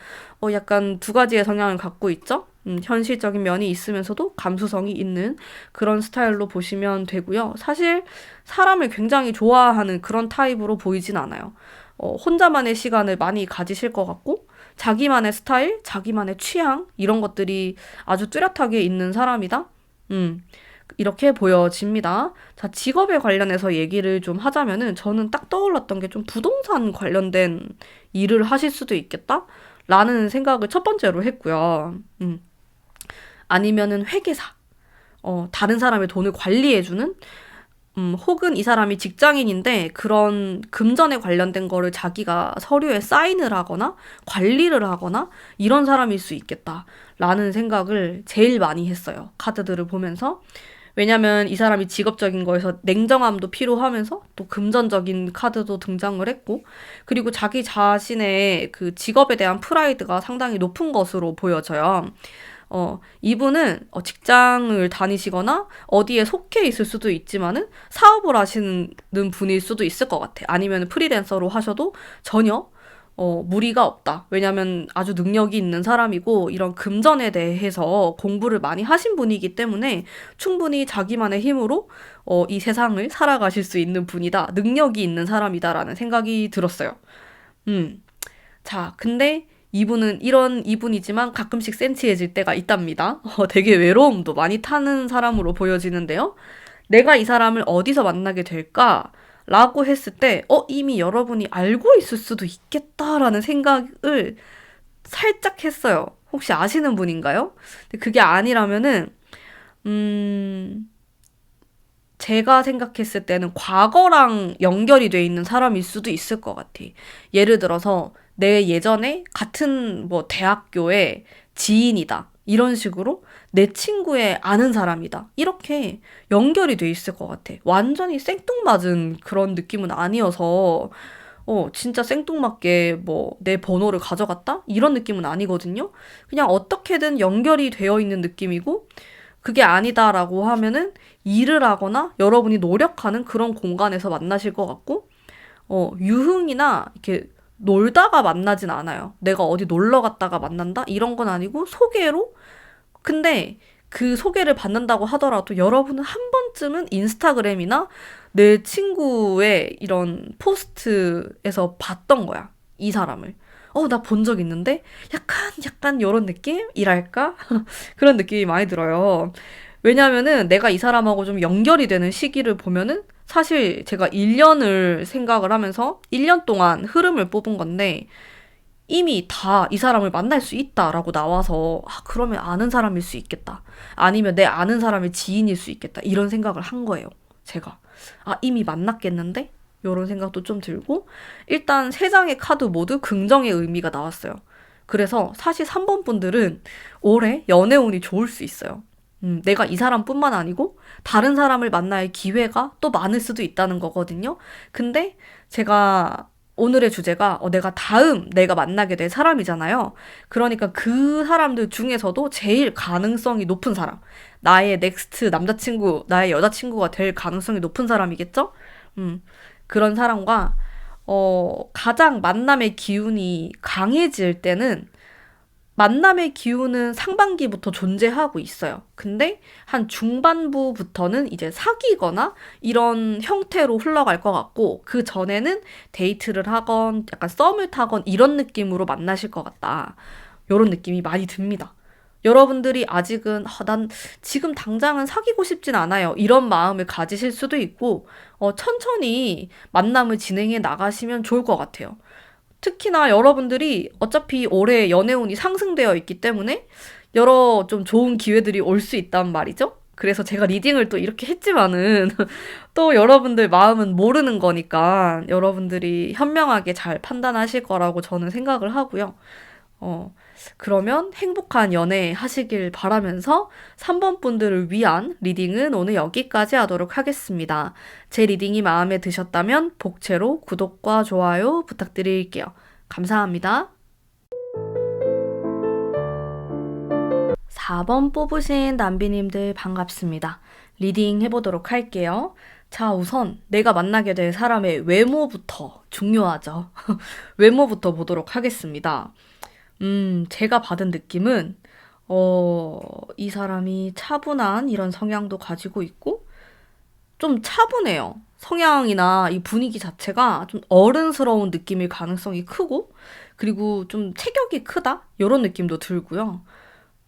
약간 두 가지의 성향을 갖고 있죠. 현실적인 면이 있으면서도 감수성이 있는 그런 스타일로 보시면 되고요. 사실 사람을 굉장히 좋아하는 그런 타입으로 보이진 않아요. 혼자만의 시간을 많이 가지실 것 같고, 자기만의 스타일, 자기만의 취향, 이런 것들이 아주 뚜렷하게 있는 사람이다. 이렇게 보여집니다. 자, 직업에 관련해서 얘기를 좀 하자면은 저는 딱 떠올랐던 게 좀 부동산 관련된 일을 하실 수도 있겠다? 라는 생각을 첫 번째로 했고요. 아니면은 회계사. 다른 사람의 돈을 관리해주는, 혹은 이 사람이 직장인인데 그런 금전에 관련된 거를 자기가 서류에 사인을 하거나 관리를 하거나 이런 사람일 수 있겠다 라는 생각을 제일 많이 했어요. 카드들을 보면서. 왜냐면 이 사람이 직업적인 거에서 냉정함도 필요하면서 또 금전적인 카드도 등장을 했고, 그리고 자기 자신의 그 직업에 대한 프라이드가 상당히 높은 것으로 보여져요. 이분은 직장을 다니시거나 어디에 속해 있을 수도 있지만은 사업을 하시는 분일 수도 있을 것 같아. 아니면 프리랜서로 하셔도 전혀 무리가 없다. 왜냐면 아주 능력이 있는 사람이고 이런 금전에 대해서 공부를 많이 하신 분이기 때문에 충분히 자기만의 힘으로 이 세상을 살아가실 수 있는 분이다. 능력이 있는 사람이다라는 생각이 들었어요. 자, 근데 이분은 이런 이분이지만 가끔씩 센치해질 때가 있답니다. 되게 외로움도 많이 타는 사람으로 보여지는데요. 내가 이 사람을 어디서 만나게 될까? 라고 했을 때, 이미 여러분이 알고 있을 수도 있겠다라는 생각을 살짝 했어요. 혹시 아시는 분인가요? 근데 그게 아니라면은, 제가 생각했을 때는 과거랑 연결이 돼 있는 사람일 수도 있을 것 같아. 예를 들어서 내 예전에 같은 뭐 대학교의 지인이다. 이런 식으로 내 친구의 아는 사람이다. 이렇게 연결이 돼 있을 것 같아. 완전히 생뚱맞은 그런 느낌은 아니어서 진짜 생뚱맞게 뭐 내 번호를 가져갔다? 이런 느낌은 아니거든요. 그냥 어떻게든 연결이 되어 있는 느낌이고, 그게 아니다라고 하면은 일을 하거나 여러분이 노력하는 그런 공간에서 만나실 것 같고, 유흥이나 이렇게 놀다가 만나진 않아요. 내가 어디 놀러 갔다가 만난다? 이런 건 아니고 소개로? 근데 그 소개를 받는다고 하더라도 여러분은 한 번쯤은 인스타그램이나 내 친구의 이런 포스트에서 봤던 거야. 이 사람을. 나 본 적 있는데? 약간 이런 느낌이랄까? 그런 느낌이 많이 들어요. 왜냐면은 내가 이 사람하고 좀 연결이 되는 시기를 보면은 사실 제가 1년을 생각을 하면서 1년 동안 흐름을 뽑은 건데, 이미 다 이 사람을 만날 수 있다라고 나와서 그러면 아는 사람일 수 있겠다. 아니면 내 아는 사람의 지인일 수 있겠다. 이런 생각을 한 거예요. 제가. 이미 만났겠는데? 이런 생각도 좀 들고, 일단 세 장의 카드 모두 긍정의 의미가 나왔어요. 그래서 사실 3번 분들은 올해 연애운이 좋을 수 있어요. 내가 이 사람뿐만 아니고 다른 사람을 만날 기회가 또 많을 수도 있다는 거거든요. 근데 제가 오늘의 주제가 내가 만나게 될 사람이잖아요. 그러니까 그 사람들 중에서도 제일 가능성이 높은 사람, 나의 넥스트 남자친구, 나의 여자친구가 될 가능성이 높은 사람이겠죠? 그런 사람과 가장 만남의 기운이 강해질 때는 만남의 기운은 상반기부터 존재하고 있어요. 근데 한 중반부부터는 이제 사귀거나 이런 형태로 흘러갈 것 같고, 그 전에는 데이트를 하건 약간 썸을 타건 이런 느낌으로 만나실 것 같다. 이런 느낌이 많이 듭니다. 여러분들이 아직은 난 지금 당장은 사귀고 싶진 않아요, 이런 마음을 가지실 수도 있고, 천천히 만남을 진행해 나가시면 좋을 것 같아요. 특히나 여러분들이 어차피 올해 연애운이 상승되어 있기 때문에 여러 좀 좋은 기회들이 올 수 있단 말이죠. 그래서 제가 리딩을 또 이렇게 했지만은 또 여러분들 마음은 모르는 거니까 여러분들이 현명하게 잘 판단하실 거라고 저는 생각을 하고요. 어, 그러면 행복한 연애 하시길 바라면서 3번 분들을 위한 리딩은 오늘 여기까지 하도록 하겠습니다. 제 리딩이 마음에 드셨다면 복채로 구독과 좋아요 부탁드릴게요. 감사합니다. 4번 뽑으신 남비님들 반갑습니다. 리딩 해보도록 할게요. 자, 우선 내가 만나게 될 사람의 외모부터 중요하죠. 외모부터 보도록 하겠습니다. 제가 받은 느낌은, 이 사람이 차분한 이런 성향도 가지고 있고, 좀 차분해요. 성향이나 이 분위기 자체가 좀 어른스러운 느낌일 가능성이 크고, 그리고 좀 체격이 크다? 이런 느낌도 들고요.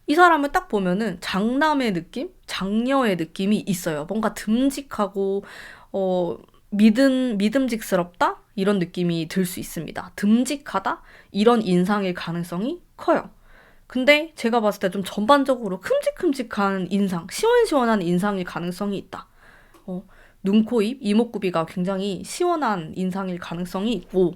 이 사람을 딱 보면은 장남의 느낌? 장녀의 느낌이 있어요. 뭔가 듬직하고, 어, 믿음직스럽다? 이런 느낌이 들 수 있습니다. 듬직하다? 이런 인상일 가능성이 커요. 근데 제가 봤을 때 좀 전반적으로 큼직큼직한 인상, 시원시원한 인상일 가능성이 있다. 어, 눈, 코, 입, 이목구비가 굉장히 시원한 인상일 가능성이 있고,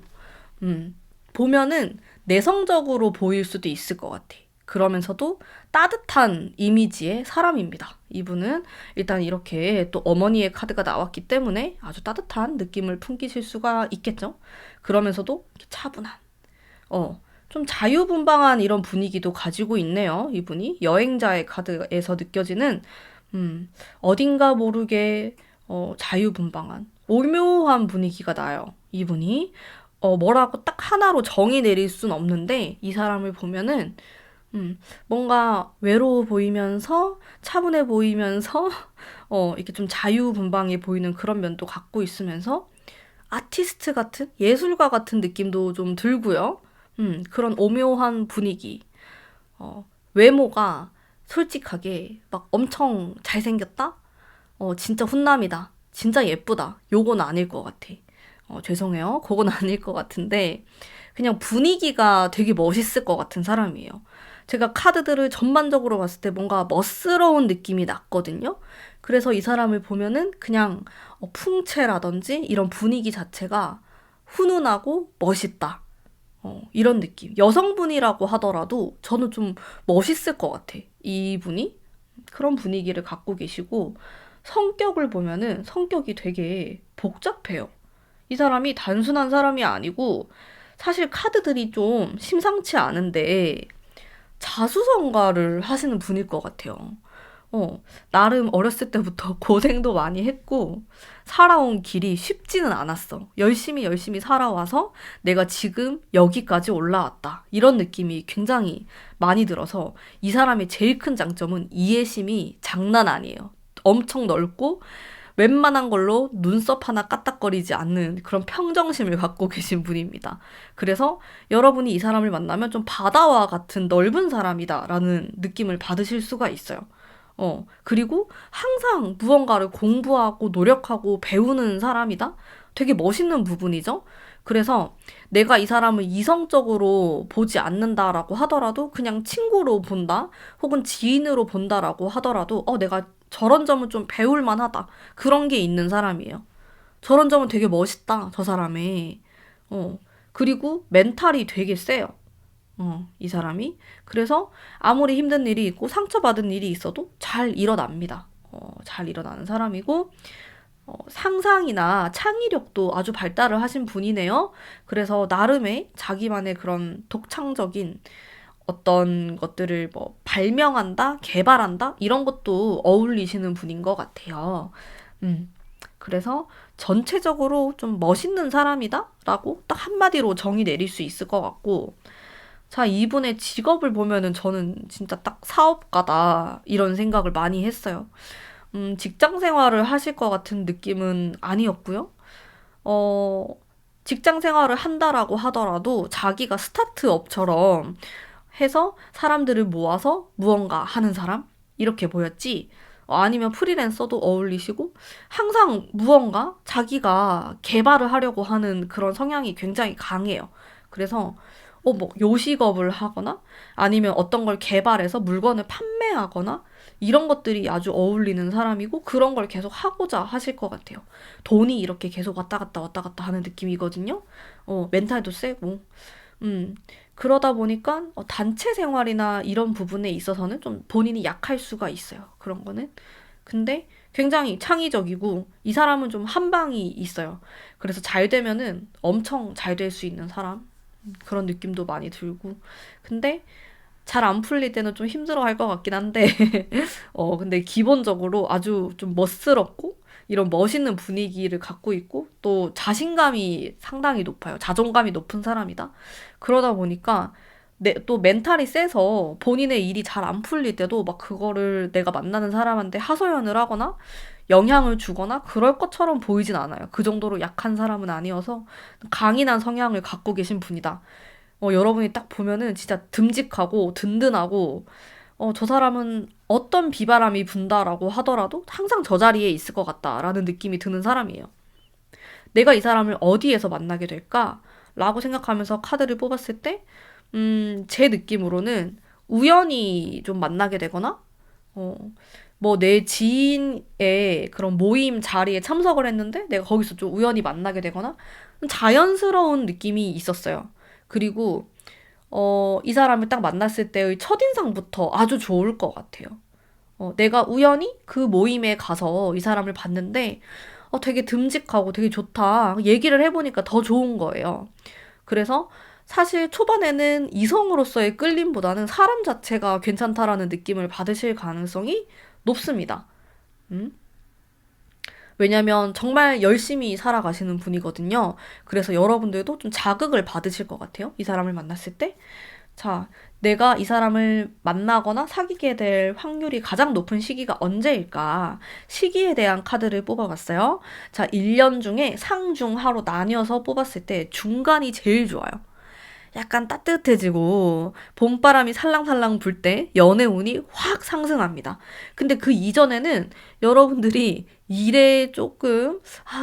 보면은 내성적으로 보일 수도 있을 것 같아. 그러면서도 따뜻한 이미지의 사람입니다. 이분은 일단 이렇게 또 어머니의 카드가 나왔기 때문에 아주 따뜻한 느낌을 풍기실 수가 있겠죠. 그러면서도 이렇게 차분한, 좀 자유분방한 이런 분위기도 가지고 있네요. 이분이 여행자의 카드에서 느껴지는 어딘가 모르게 자유분방한 오묘한 분위기가 나요. 이분이 뭐라고 딱 하나로 정의 내릴 순 없는데, 이 사람을 보면은 뭔가 외로워 보이면서 차분해 보이면서 이렇게 좀 자유분방해 보이는 그런 면도 갖고 있으면서 아티스트 같은, 예술가 같은 느낌도 좀 들고요. 그런 오묘한 분위기. 외모가 솔직하게 막 엄청 잘생겼다? 진짜 훈남이다. 진짜 예쁘다. 요건 아닐 것 같아. 죄송해요. 그건 아닐 것 같은데, 그냥 분위기가 되게 멋있을 것 같은 사람이에요. 제가 카드들을 전반적으로 봤을 때 뭔가 멋스러운 느낌이 났거든요. 그래서 이 사람을 보면은 그냥 풍채라든지 이런 분위기 자체가 훈훈하고 멋있다. 이런 느낌. 여성분이라고 하더라도 저는 좀 멋있을 것 같아. 이분이 그런 분위기를 갖고 계시고, 성격을 보면은 성격이 되게 복잡해요. 이 사람이 단순한 사람이 아니고, 사실 카드들이 좀 심상치 않은데 자수성가를 하시는 분일 것 같아요. 나름 어렸을 때부터 고생도 많이 했고, 살아온 길이 쉽지는 않았어. 열심히 살아와서 내가 지금 여기까지 올라왔다. 이런 느낌이 굉장히 많이 들어서, 이 사람의 제일 큰 장점은 이해심이 장난 아니에요. 엄청 넓고, 웬만한 걸로 눈썹 하나 까딱거리지 않는 그런 평정심을 갖고 계신 분입니다. 그래서 여러분이 이 사람을 만나면 좀 바다와 같은 넓은 사람이다라는 느낌을 받으실 수가 있어요. 그리고 항상 무언가를 공부하고 노력하고 배우는 사람이다? 되게 멋있는 부분이죠? 그래서 내가 이 사람을 이성적으로 보지 않는다라고 하더라도 그냥 친구로 본다? 혹은 지인으로 본다라고 하더라도 내가 저런 점은 좀 배울 만하다. 그런 게 있는 사람이에요. 저런 점은 되게 멋있다, 저 사람이. 그리고 멘탈이 되게 세요. 이 사람이. 그래서 아무리 힘든 일이 있고 상처받은 일이 있어도 잘 일어납니다. 잘 일어나는 사람이고, 상상이나 창의력도 아주 발달을 하신 분이네요. 그래서 나름의 자기만의 그런 독창적인 어떤 것들을 뭐 발명한다, 개발한다, 이런 것도 어울리시는 분인 것 같아요. 그래서 전체적으로 좀 멋있는 사람이다? 라고 딱 한마디로 정의 내릴 수 있을 것 같고, 자, 이분의 직업을 보면은 저는 진짜 딱 사업가다, 이런 생각을 많이 했어요. 직장 생활을 하실 것 같은 느낌은 아니었고요. 어, 직장 생활을 한다라고 하더라도 자기가 스타트업처럼 해서 사람들을 모아서 무언가 하는 사람? 이렇게 보였지. 아니면 프리랜서도 어울리시고 항상 무언가 자기가 개발을 하려고 하는 그런 성향이 굉장히 강해요. 그래서 뭐 요식업을 하거나 아니면 어떤 걸 개발해서 물건을 판매하거나 이런 것들이 아주 어울리는 사람이고 그런 걸 계속 하고자 하실 것 같아요. 돈이 이렇게 계속 왔다 갔다 왔다 갔다 하는 느낌이거든요. 멘탈도 세고. 음, 그러다 보니까 단체 생활이나 이런 부분에 있어서는 좀 본인이 약할 수가 있어요. 그런 거는. 근데 굉장히 창의적이고 이 사람은 좀 한방이 있어요. 그래서 잘 되면은 엄청 잘 될 수 있는 사람. 그런 느낌도 많이 들고. 근데 잘 안 풀릴 때는 좀 힘들어 할 것 같긴 한데, 근데 기본적으로 아주 좀 멋스럽고, 이런 멋있는 분위기를 갖고 있고, 또 자신감이 상당히 높아요. 자존감이 높은 사람이다. 그러다 보니까, 또 멘탈이 세서 본인의 일이 잘 안 풀릴 때도 막 그거를 내가 만나는 사람한테 하소연을 하거나, 영향을 주거나 그럴 것처럼 보이진 않아요. 그 정도로 약한 사람은 아니어서 강인한 성향을 갖고 계신 분이다. 여러분이 딱 보면은 진짜 듬직하고 든든하고, 저 사람은 어떤 비바람이 분다라고 하더라도 항상 저 자리에 있을 것 같다라는 느낌이 드는 사람이에요. 내가 이 사람을 어디에서 만나게 될까? 라고 생각하면서 카드를 뽑았을 때, 제 느낌으로는 우연히 좀 만나게 되거나, 어, 뭐 내 지인의 그런 모임 자리에 참석을 했는데 내가 거기서 좀 우연히 만나게 되거나 자연스러운 느낌이 있었어요. 그리고 이 사람을 딱 만났을 때의 첫인상부터 아주 좋을 것 같아요. 내가 우연히 그 모임에 가서 이 사람을 봤는데 되게 듬직하고 되게 좋다. 얘기를 해보니까 더 좋은 거예요. 그래서 사실 초반에는 이성으로서의 끌림보다는 사람 자체가 괜찮다라는 느낌을 받으실 가능성이 높습니다. 음? 왜냐면 정말 열심히 살아가시는 분이거든요. 그래서 여러분들도 좀 자극을 받으실 것 같아요. 이 사람을 만났을 때. 자, 내가 이 사람을 만나거나 사귀게 될 확률이 가장 높은 시기가 언제일까? 시기에 대한 카드를 뽑아봤어요. 자, 1년 중에 상중하로 나뉘어서 뽑았을 때 중간이 제일 좋아요. 약간 따뜻해지고 봄바람이 살랑살랑 불 때 연애운이 확 상승합니다. 근데 그 이전에는 여러분들이 일에 조금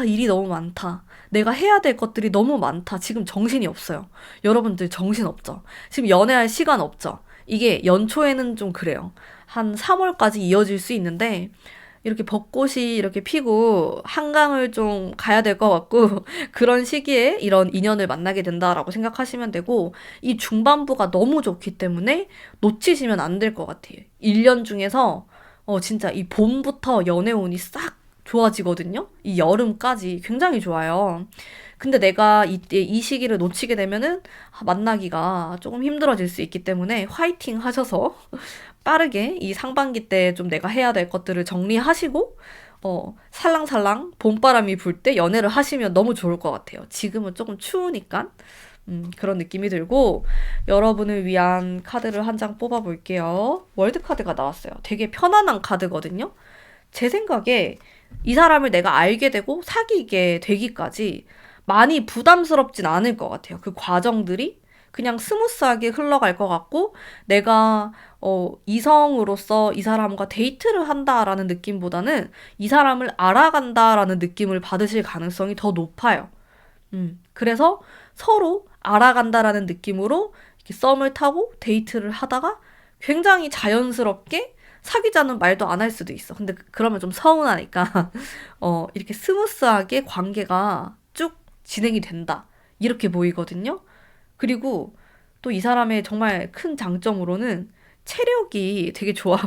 일이 너무 많다. 내가 해야 될 것들이 너무 많다. 지금 정신이 없어요. 여러분들 정신 없죠? 지금 연애할 시간 없죠? 이게 연초에는 좀 그래요. 한 3월까지 이어질 수 있는데 이렇게 벚꽃이 이렇게 피고 한강을 좀 가야 될 것 같고 그런 시기에 이런 인연을 만나게 된다라고 생각하시면 되고 이 중반부가 너무 좋기 때문에 놓치시면 안 될 것 같아요. 1년 중에서 진짜 이 봄부터 연애운이 싹 좋아지거든요. 이 여름까지 굉장히 좋아요. 근데 내가 이때 이 시기를 놓치게 되면은 만나기가 조금 힘들어질 수 있기 때문에 화이팅 하셔서 빠르게 이 상반기 때 좀 내가 해야 될 것들을 정리하시고 살랑살랑 봄바람이 불 때 연애를 하시면 너무 좋을 것 같아요. 지금은 조금 추우니까 그런 느낌이 들고 여러분을 위한 카드를 한 장 뽑아볼게요. 월드 카드가 나왔어요. 되게 편안한 카드거든요. 제 생각에 이 사람을 내가 알게 되고 사귀게 되기까지 많이 부담스럽진 않을 것 같아요. 그 과정들이 그냥 스무스하게 흘러갈 것 같고 내가 이성으로서 이 사람과 데이트를 한다라는 느낌보다는 이 사람을 알아간다라는 느낌을 받으실 가능성이 더 높아요. 그래서 서로 알아간다라는 느낌으로 이렇게 썸을 타고 데이트를 하다가 굉장히 자연스럽게 사귀자는 말도 안 할 수도 있어. 근데 그러면 좀 서운하니까 이렇게 스무스하게 관계가 쭉 진행이 된다. 이렇게 보이거든요. 그리고 또 이 사람의 정말 큰 장점으로는 체력이 되게 좋아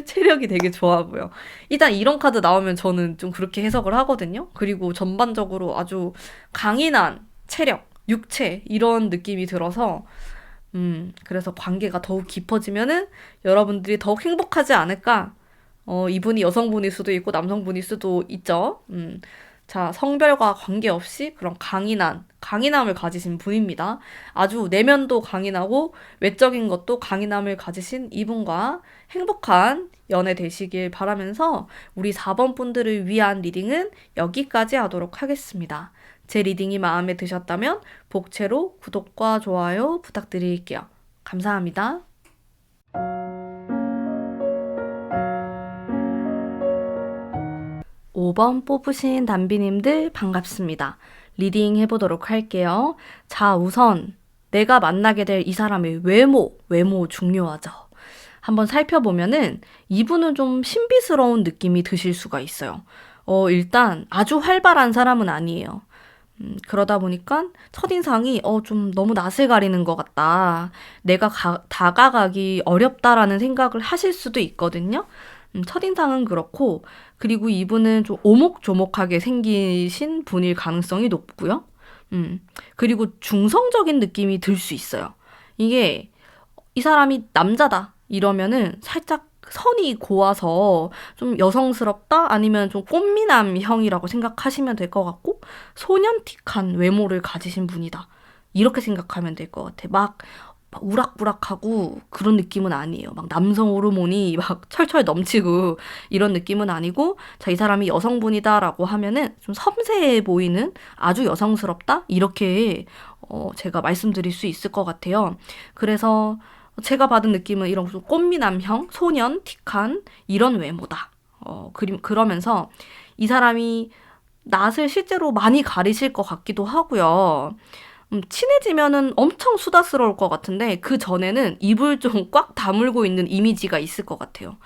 체력이 되게 좋아 보여. 일단 이런 카드 나오면 저는 좀 그렇게 해석을 하거든요. 그리고 전반적으로 아주 강인한 체력, 육체 이런 느낌이 들어서 그래서 관계가 더욱 깊어지면은 여러분들이 더욱 행복하지 않을까? 이분이 여성분일 수도 있고 남성분일 수도 있죠. 자, 성별과 관계없이 그런 강인함을 가지신 분입니다. 아주 내면도 강인하고 외적인 것도 강인함을 가지신 이분과 행복한 연애 되시길 바라면서 우리 4번 분들을 위한 리딩은 여기까지 하도록 하겠습니다. 제 리딩이 마음에 드셨다면 복채로 구독과 좋아요 부탁드릴게요. 감사합니다. 5번 뽑으신 단비님들 반갑습니다. 리딩 해보도록 할게요. 자, 우선 내가 만나게 될 이 사람의 외모 중요하죠. 한번 살펴보면은 이분은 좀 신비스러운 느낌이 드실 수가 있어요. 일단 아주 활발한 사람은 아니에요. 그러다 보니까 첫인상이 좀 너무 낯을 가리는 것 같다. 내가 다가가기 어렵다라는 생각을 하실 수도 있거든요. 첫인상은 그렇고, 그리고 이분은 좀 오목조목하게 생기신 분일 가능성이 높고요. 그리고 중성적인 느낌이 들 수 있어요. 이게 이 사람이 남자다 이러면은 살짝 선이 고와서 좀 여성스럽다 아니면 좀 꽃미남형이라고 생각하시면 될 것 같고, 소년틱한 외모를 가지신 분이다 이렇게 생각하면 될 것 같아. 막 우락부락하고 그런 느낌은 아니에요. 막 남성 호르몬이 막 철철 넘치고 이런 느낌은 아니고, 자, 이 사람이 여성분이다라고 하면은 좀 섬세해 보이는 아주 여성스럽다 이렇게 제가 말씀드릴 수 있을 것 같아요. 그래서 제가 받은 느낌은 이런 꽃미남형, 소년틱한 이런 외모다. 그러면서 이 사람이 낯을 실제로 많이 가리실 것 같기도 하고요. 친해지면은 엄청 수다스러울 것 같은데 그 전에는 입을 좀 꽉 다물고 있는 이미지가 있을 것 같아요.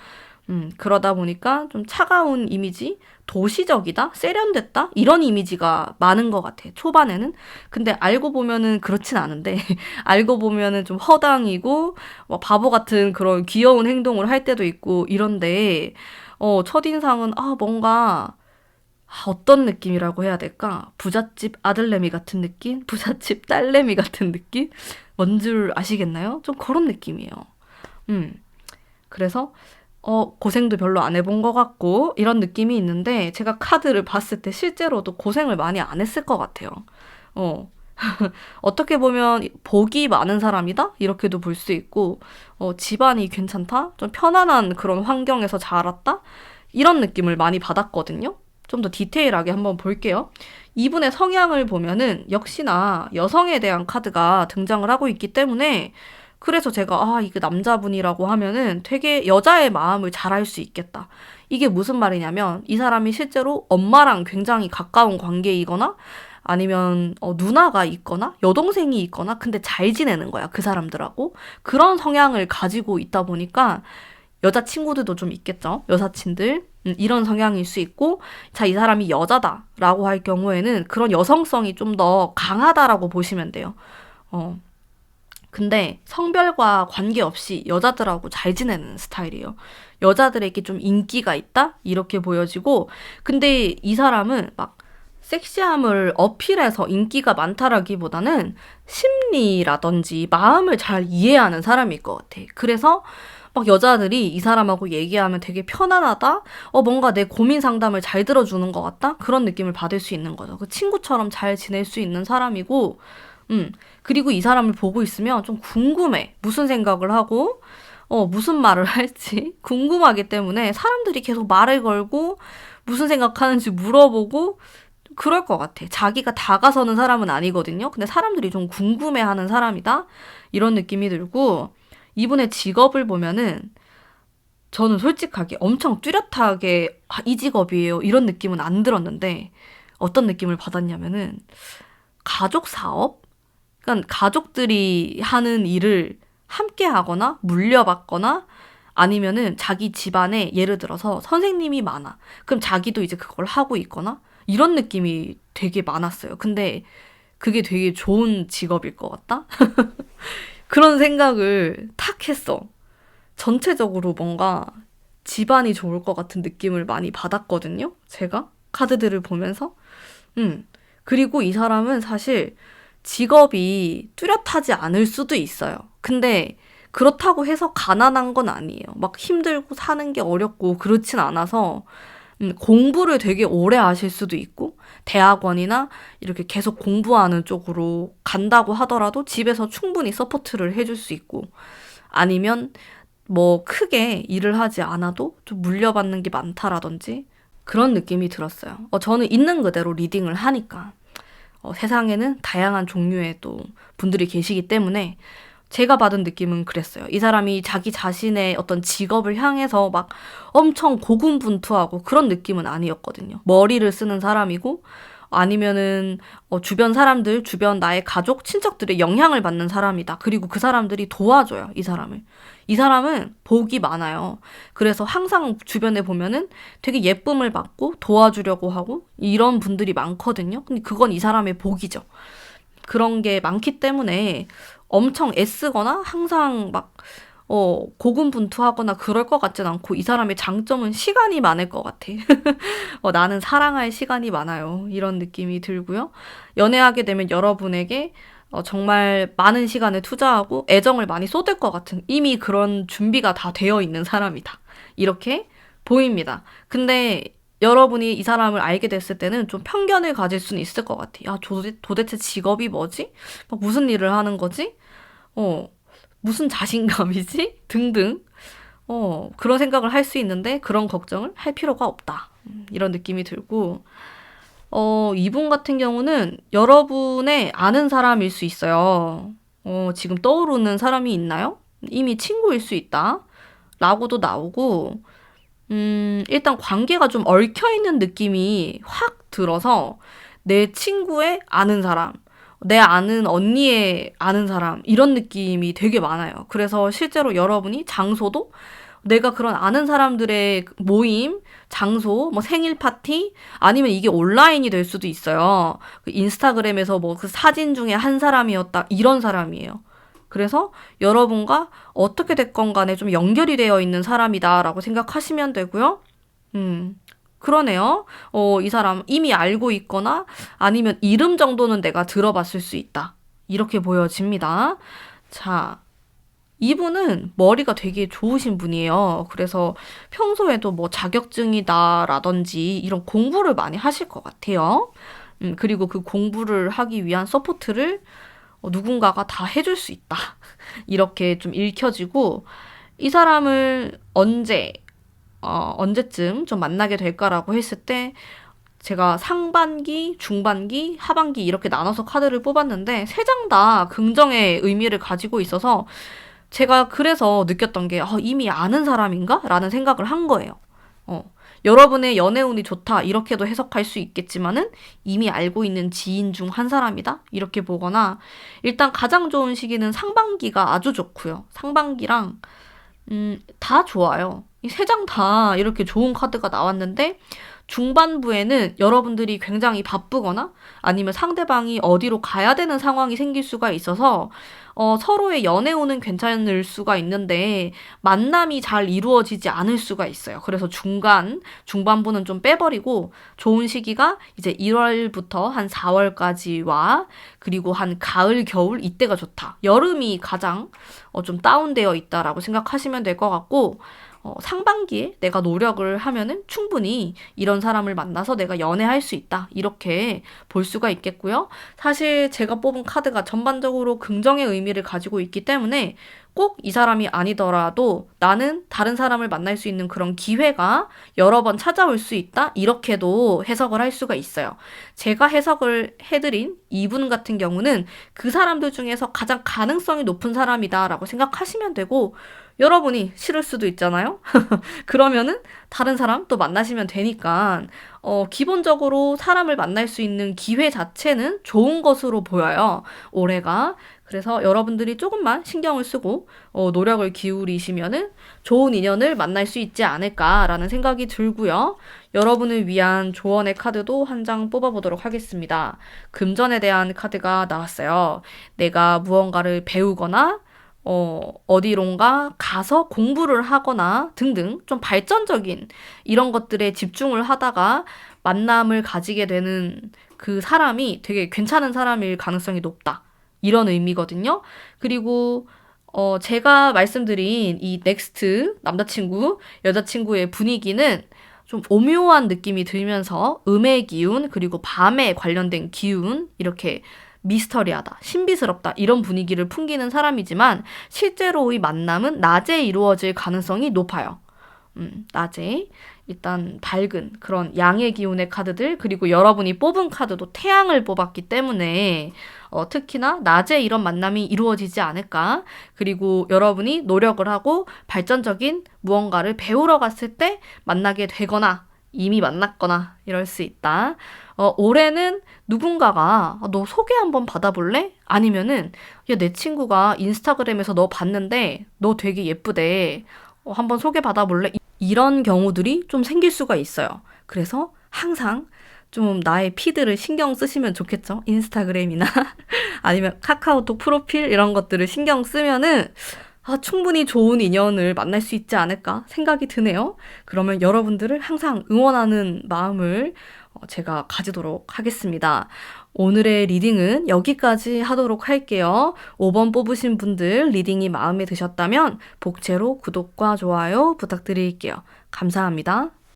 그러다 보니까 좀 차가운 이미지, 도시적이다, 세련됐다 이런 이미지가 많은 것 같아. 초반에는. 근데 알고 보면은 그렇진 않은데 알고 보면은 좀 허당이고 바보 같은 그런 귀여운 행동을 할 때도 있고 이런데 첫인상은 뭔가 어떤 느낌이라고 해야 될까? 부잣집 아들내미 같은 느낌? 부잣집 딸내미 같은 느낌? 뭔 줄 아시겠나요? 좀 그런 느낌이에요. 그래서 고생도 별로 안 해본 것 같고 이런 느낌이 있는데, 제가 카드를 봤을 때 실제로도 고생을 많이 안 했을 것 같아요. 어떻게 보면 복이 많은 사람이다? 이렇게도 볼 수 있고, 집안이 괜찮다? 좀 편안한 그런 환경에서 자랐다? 이런 느낌을 많이 받았거든요. 좀 더 디테일하게 한번 볼게요. 이분의 성향을 보면은 역시나 여성에 대한 카드가 등장을 하고 있기 때문에, 그래서 제가 이게 남자분이라고 하면은 되게 여자의 마음을 잘 알 수 있겠다. 이게 무슨 말이냐면 이 사람이 실제로 엄마랑 굉장히 가까운 관계이거나 아니면 누나가 있거나 여동생이 있거나 근데 잘 지내는 거야, 그 사람들하고. 그런 성향을 가지고 있다 보니까 여자친구들도 좀 있겠죠. 여사친들. 이런 성향일 수 있고, 자, 이 사람이 여자다라고 할 경우에는 그런 여성성이 좀 더 강하다라고 보시면 돼요. 근데 성별과 관계없이 여자들하고 잘 지내는 스타일이에요. 여자들에게 좀 인기가 있다? 이렇게 보여지고, 근데 이 사람은 막 섹시함을 어필해서 인기가 많다라기보다는 심리라든지 마음을 잘 이해하는 사람일 것 같아. 그래서 막 여자들이 이 사람하고 얘기하면 되게 편안하다? 뭔가 내 고민 상담을 잘 들어주는 것 같다? 그런 느낌을 받을 수 있는 거죠. 그 친구처럼 잘 지낼 수 있는 사람이고, 그리고 이 사람을 보고 있으면 좀 궁금해. 무슨 생각을 하고, 무슨 말을 할지 궁금하기 때문에 사람들이 계속 말을 걸고, 무슨 생각하는지 물어보고, 그럴 것 같아. 자기가 다가서는 사람은 아니거든요. 근데 사람들이 좀 궁금해하는 사람이다? 이런 느낌이 들고, 이분의 직업을 보면은 저는 솔직하게 엄청 뚜렷하게 이 직업이에요 이런 느낌은 안 들었는데, 어떤 느낌을 받았냐면은 가족 사업? 그러니까 가족들이 하는 일을 함께 하거나 물려받거나 아니면은 자기 집안에 예를 들어서 선생님이 많아. 그럼 자기도 이제 그걸 하고 있거나 이런 느낌이 되게 많았어요. 근데 그게 되게 좋은 직업일 것 같다? 그런 생각을 탁 했어. 전체적으로 뭔가 집안이 좋을 것 같은 느낌을 많이 받았거든요. 제가 카드들을 보면서. 그리고 이 사람은 사실 직업이 뚜렷하지 않을 수도 있어요. 근데 그렇다고 해서 가난한 건 아니에요. 막 힘들고 사는 게 어렵고 그렇진 않아서 공부를 되게 오래 하실 수도 있고, 대학원이나 이렇게 계속 공부하는 쪽으로 간다고 하더라도 집에서 충분히 서포트를 해줄 수 있고, 아니면 뭐 크게 일을 하지 않아도 좀 물려받는 게 많다라든지 그런 느낌이 들었어요. 저는 있는 그대로 리딩을 하니까 세상에는 다양한 종류의 또 분들이 계시기 때문에 제가 받은 느낌은 그랬어요. 이 사람이 자기 자신의 어떤 직업을 향해서 막 엄청 고군분투하고 그런 느낌은 아니었거든요. 머리를 쓰는 사람이고, 아니면은 주변 사람들, 주변 나의 가족, 친척들의 영향을 받는 사람이다. 그리고 그 사람들이 도와줘요, 이 사람을. 이 사람은 복이 많아요. 그래서 항상 주변에 보면은 되게 예쁨을 받고 도와주려고 하고 이런 분들이 많거든요. 근데 그건 이 사람의 복이죠. 그런 게 많기 때문에 엄청 애쓰거나 항상 막 고군분투하거나 그럴 것 같진 않고, 이 사람의 장점은 시간이 많을 것 같아. 나는 사랑할 시간이 많아요. 이런 느낌이 들고요. 연애하게 되면 여러분에게 정말 많은 시간을 투자하고 애정을 많이 쏟을 것 같은, 이미 그런 준비가 다 되어 있는 사람이다. 이렇게 보입니다. 근데 여러분이 이 사람을 알게 됐을 때는 좀 편견을 가질 수는 있을 것 같아. 야, 도대체 직업이 뭐지? 막 무슨 일을 하는 거지? 무슨 자신감이지? 등등. 그런 생각을 할 수 있는데 그런 걱정을 할 필요가 없다. 이런 느낌이 들고, 이분 같은 경우는 여러분의 아는 사람일 수 있어요. 지금 떠오르는 사람이 있나요? 이미 친구일 수 있다. 라고도 나오고, 일단 관계가 좀 얽혀있는 느낌이 확 들어서 내 친구의 아는 사람, 내 아는 언니의 아는 사람, 이런 느낌이 되게 많아요. 그래서 실제로 여러분이 장소도 내가 그런 아는 사람들의 모임, 장소, 뭐 생일 파티, 아니면 이게 온라인이 될 수도 있어요. 그 인스타그램에서 뭐 그 사진 중에 한 사람이었다, 이런 사람이에요. 그래서 여러분과 어떻게 됐건 간에 좀 연결이 되어 있는 사람이다라고 생각하시면 되고요. 그러네요. 이 사람 이미 알고 있거나 아니면 이름 정도는 내가 들어봤을 수 있다. 이렇게 보여집니다. 자, 이분은 머리가 되게 좋으신 분이에요. 그래서 평소에도 뭐 자격증이다라든지 이런 공부를 많이 하실 것 같아요. 그리고 그 공부를 하기 위한 서포트를 누군가가 다 해줄 수 있다. 이렇게 좀 읽혀지고, 이 사람을 언제쯤 좀 만나게 될까라고 했을 때, 제가 상반기, 중반기, 하반기 이렇게 나눠서 카드를 뽑았는데, 세 장 다 긍정의 의미를 가지고 있어서, 제가 그래서 느꼈던 게, 이미 아는 사람인가? 라는 생각을 한 거예요. 여러분의 연애운이 좋다, 이렇게도 해석할 수 있겠지만은 이미 알고 있는 지인 중 한 사람이다, 이렇게 보거나, 일단 가장 좋은 시기는 상반기가 아주 좋고요. 상반기랑 다 좋아요. 이 세 장 다 이렇게 좋은 카드가 나왔는데, 중반부에는 여러분들이 굉장히 바쁘거나 아니면 상대방이 어디로 가야 되는 상황이 생길 수가 있어서 서로의 연애운은 괜찮을 수가 있는데 만남이 잘 이루어지지 않을 수가 있어요. 그래서 중반부는 좀 빼버리고 좋은 시기가 이제 1월부터 한 4월까지와 그리고 한 가을, 겨울 이때가 좋다. 여름이 가장 좀 다운되어 있다라고 생각하시면 될 것 같고, 상반기에 내가 노력을 하면은 충분히 이런 사람을 만나서 내가 연애할 수 있다, 이렇게 볼 수가 있겠고요. 사실 제가 뽑은 카드가 전반적으로 긍정의 의미를 가지고 있기 때문에 꼭 이 사람이 아니더라도 나는 다른 사람을 만날 수 있는 그런 기회가 여러 번 찾아올 수 있다, 이렇게도 해석을 할 수가 있어요. 제가 해석을 해드린 이분 같은 경우는 그 사람들 중에서 가장 가능성이 높은 사람이다라고 생각하시면 되고, 여러분이 싫을 수도 있잖아요. 그러면은 다른 사람 또 만나시면 되니까 기본적으로 사람을 만날 수 있는 기회 자체는 좋은 것으로 보여요, 올해가. 그래서 여러분들이 조금만 신경을 쓰고 노력을 기울이시면은 좋은 인연을 만날 수 있지 않을까라는 생각이 들고요. 여러분을 위한 조언의 카드도 한 장 뽑아보도록 하겠습니다. 금전에 대한 카드가 나왔어요. 내가 무언가를 배우거나 어디론가 가서 공부를 하거나 등등 좀 발전적인 이런 것들에 집중을 하다가 만남을 가지게 되는 그 사람이 되게 괜찮은 사람일 가능성이 높다, 이런 의미거든요. 그리고 제가 말씀드린 이 넥스트 남자친구, 여자친구의 분위기는 좀 오묘한 느낌이 들면서 음의 기운, 그리고 밤에 관련된 기운, 이렇게 미스터리하다, 신비스럽다 이런 분위기를 풍기는 사람이지만 실제로의 만남은 낮에 이루어질 가능성이 높아요. 낮에 일단 밝은 그런 양의 기운의 카드들, 그리고 여러분이 뽑은 카드도 태양을 뽑았기 때문에 특히나 낮에 이런 만남이 이루어지지 않을까. 그리고 여러분이 노력을 하고 발전적인 무언가를 배우러 갔을 때 만나게 되거나 이미 만났거나 이럴 수 있다. 올해는 누군가가 너 소개 한번 받아볼래? 아니면은 야, 내 친구가 인스타그램에서 너 봤는데 너 되게 예쁘대. 한번 소개 받아볼래? 이런 경우들이 좀 생길 수가 있어요. 그래서 항상 좀 나의 피드를 신경 쓰시면 좋겠죠? 인스타그램이나 아니면 카카오톡 프로필 이런 것들을 신경 쓰면은 충분히 좋은 인연을 만날 수 있지 않을까 생각이 드네요. 그러면 여러분들을 항상 응원하는 마음을 제가 가지도록 하겠습니다. 오늘의 리딩은 여기까지 하도록 할게요. 5번 뽑으신 분들 리딩이 마음에 드셨다면 복채로 구독과 좋아요 부탁드릴게요. 감사합니다.